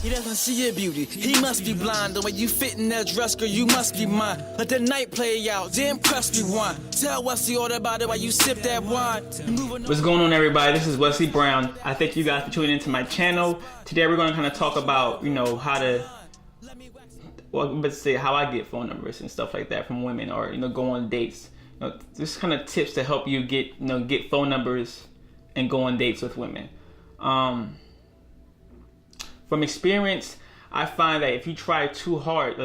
He doesn't see your beauty, he must be blind. The way you fit in that dress, girl, you must be mine. Let the night play out, then press rewind. Tell Wesley all about it while you sip that wine. What's going on, everybody? This is Wesley Brown. I thank you guys for tuning into my channel. Today we're going to kind of talk about, how to, let's say how I get phone numbers and stuff like that from women, or go on dates. This kind of tips to help you get phone numbers and go on dates with women. From experience, I find that if you try too hard,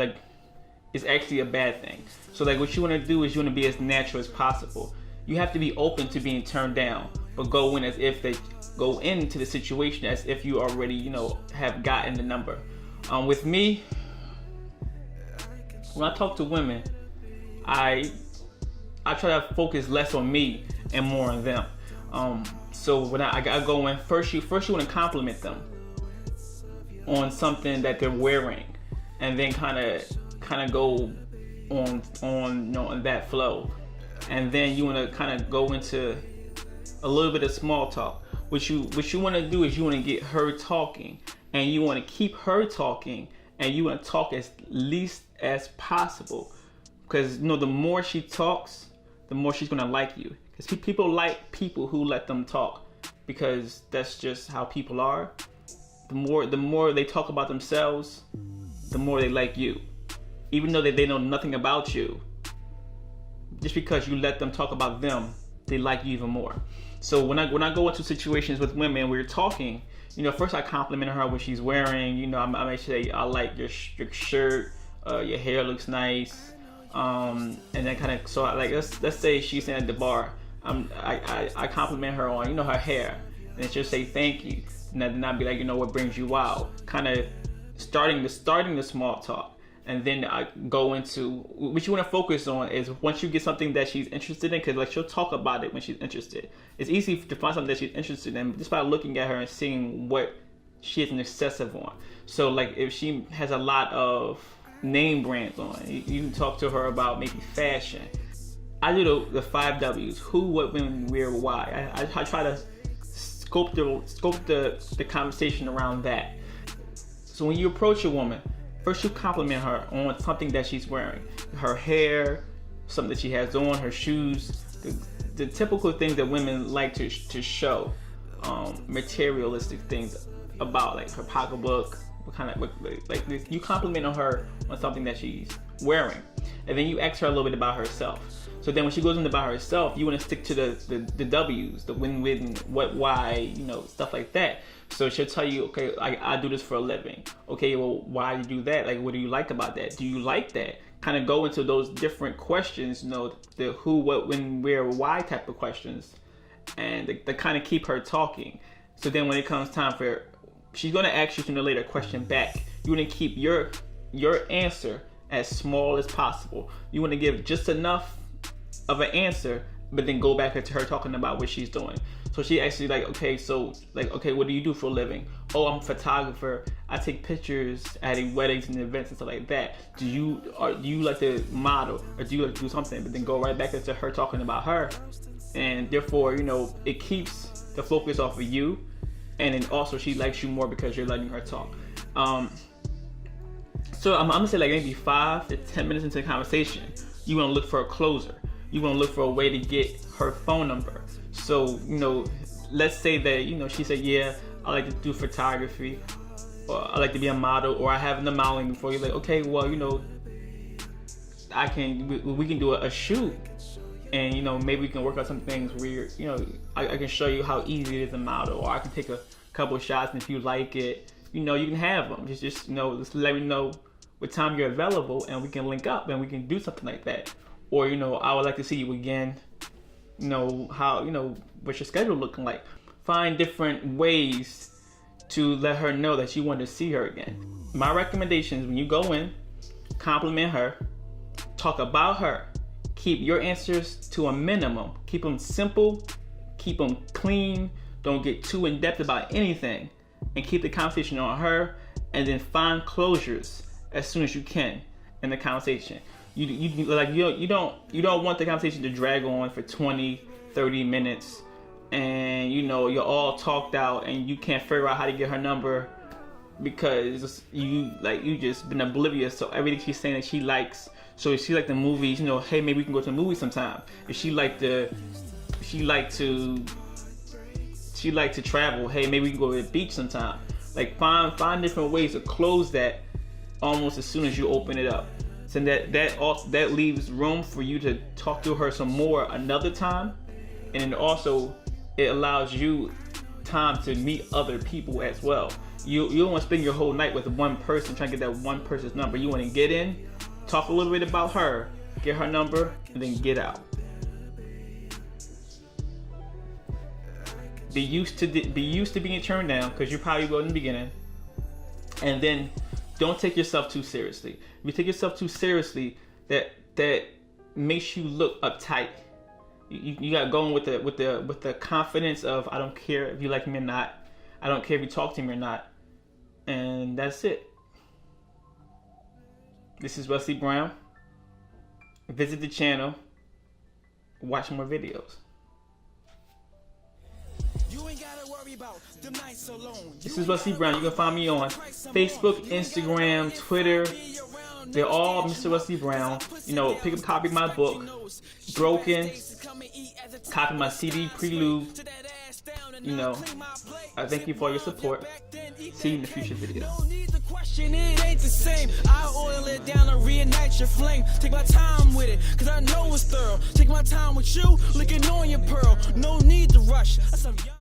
it's actually a bad thing. So what you want to do is you want to be as natural as possible. You have to be open to being turned down, but go into the situation as if you already, have gotten the number. With me, when I talk to women, I try to focus less on me and more on them. So when I go in, first you want to compliment them on something that they're wearing, and then kind of go on that flow, and then you want to kind of go into a little bit of small talk. What you want to do is you want to get her talking, and you want to keep her talking, and you want to talk as least as possible, because the more she talks, the more she's gonna like you. Because people like people who let them talk, because that's just how people are. The more they talk about themselves, the more they like you. Even though they know nothing about you, just because you let them talk about them, they like you even more. So when I go into situations with women, we're talking, first I compliment her on what she's wearing. I may say, I like your shirt, your hair looks nice, and then let's say she's at the bar. I compliment her on her hair, and she'll say thank you. And then I'd be like, what brings you out? Kind of starting the small talk, and then I go into what you want to focus on is once you get something that she's interested in, because she'll talk about it when she's interested. It's easy to find something that she's interested in just by looking at her and seeing what she is an excessive on. So if she has a lot of name brands on, you can talk to her about maybe fashion. I do the 5 W's: who, what, when, where, why. I try to scope the conversation around that. So when you approach a woman, first you compliment her on something that she's wearing, her hair, something that she has on, her shoes, the typical things that women like to show, materialistic things about, her pocketbook, you compliment on her on something that she's wearing, and then you ask her a little bit about herself. So then when she goes into about herself, you want to stick to the W's, the when, what, why, stuff like that. So she'll tell you, okay, I do this for a living. Okay, well, why do you do that? What do you like about that? Do you like that? Kind of go into those different questions, the who, what, when, where, why type of questions, and they kind of keep her talking. So then when it comes time for, she's going to ask you sooner or later a question back. You want to keep your answer as small as possible. You want to give just enough of an answer, but then go back to her talking about what she's doing. So she actually okay, what do you do for a living? Oh, I'm a photographer. I take pictures at weddings and events and stuff like that. Do you like to model, or do you like to do something? But then go right back into her talking about her, and therefore it keeps the focus off of you, and then also she likes you more because you're letting her talk. So I'm gonna say maybe 5 to 10 minutes into the conversation, you want to look for a closer. You want to look for a way to get her phone number. So, let's say that, she said, yeah, I like to do photography, or I like to be a model, or I have the modeling before. You're like, okay, well, we can do a shoot, and, maybe we can work out some things where, I can show you how easy it is to model, or I can take a couple of shots, and if you like it, you can have them. Just let me know what time you're available, and we can link up, and we can do something like that. Or, I would like to see you again, how, what's your schedule looking like? Find different ways to let her know that you want to see her again. My recommendations, when you go in, compliment her, talk about her, keep your answers to a minimum. Keep them simple, keep them clean, don't get too in-depth about anything, and keep the conversation on her, and then find closures as soon as you can in the conversation. You don't want the conversation to drag on for 20, 30 minutes, and you're all talked out and you can't figure out how to get her number, because you just been oblivious to everything she's saying that she likes. So if she like the movies, you know, hey, maybe we can go to the movie sometime. If she like to travel, hey, maybe we can go to the beach sometime. Like find different ways to close that almost as soon as you open it up. So that leaves room for you to talk to her some more another time, and then also it allows you time to meet other people as well. You don't want to spend your whole night with one person trying to get that one person's number. You want to get in, talk a little bit about her, get her number, and then get out. Be used to being turned down, because you probably will in the beginning. And then don't take yourself too seriously. If you take yourself too seriously, that makes you look uptight. You got going with the confidence of, I don't care if you like me or not. I don't care if you talk to me or not. And that's it. This is Wesley Brown. Visit the channel. Watch more videos. This is Wesley Brown. You can find me on Facebook, Instagram, Twitter. They're all Mr. Wesley Brown. You know, pick up a copy of my book, Broken. Copy my CD, Prelude. You know, I thank you for your support. See you in the future video. It ain't the same. I oil it down and reignite your flame. Take my time with it, cause I know it's thorough. Take my time with you, licking on your pearl. No need to rush.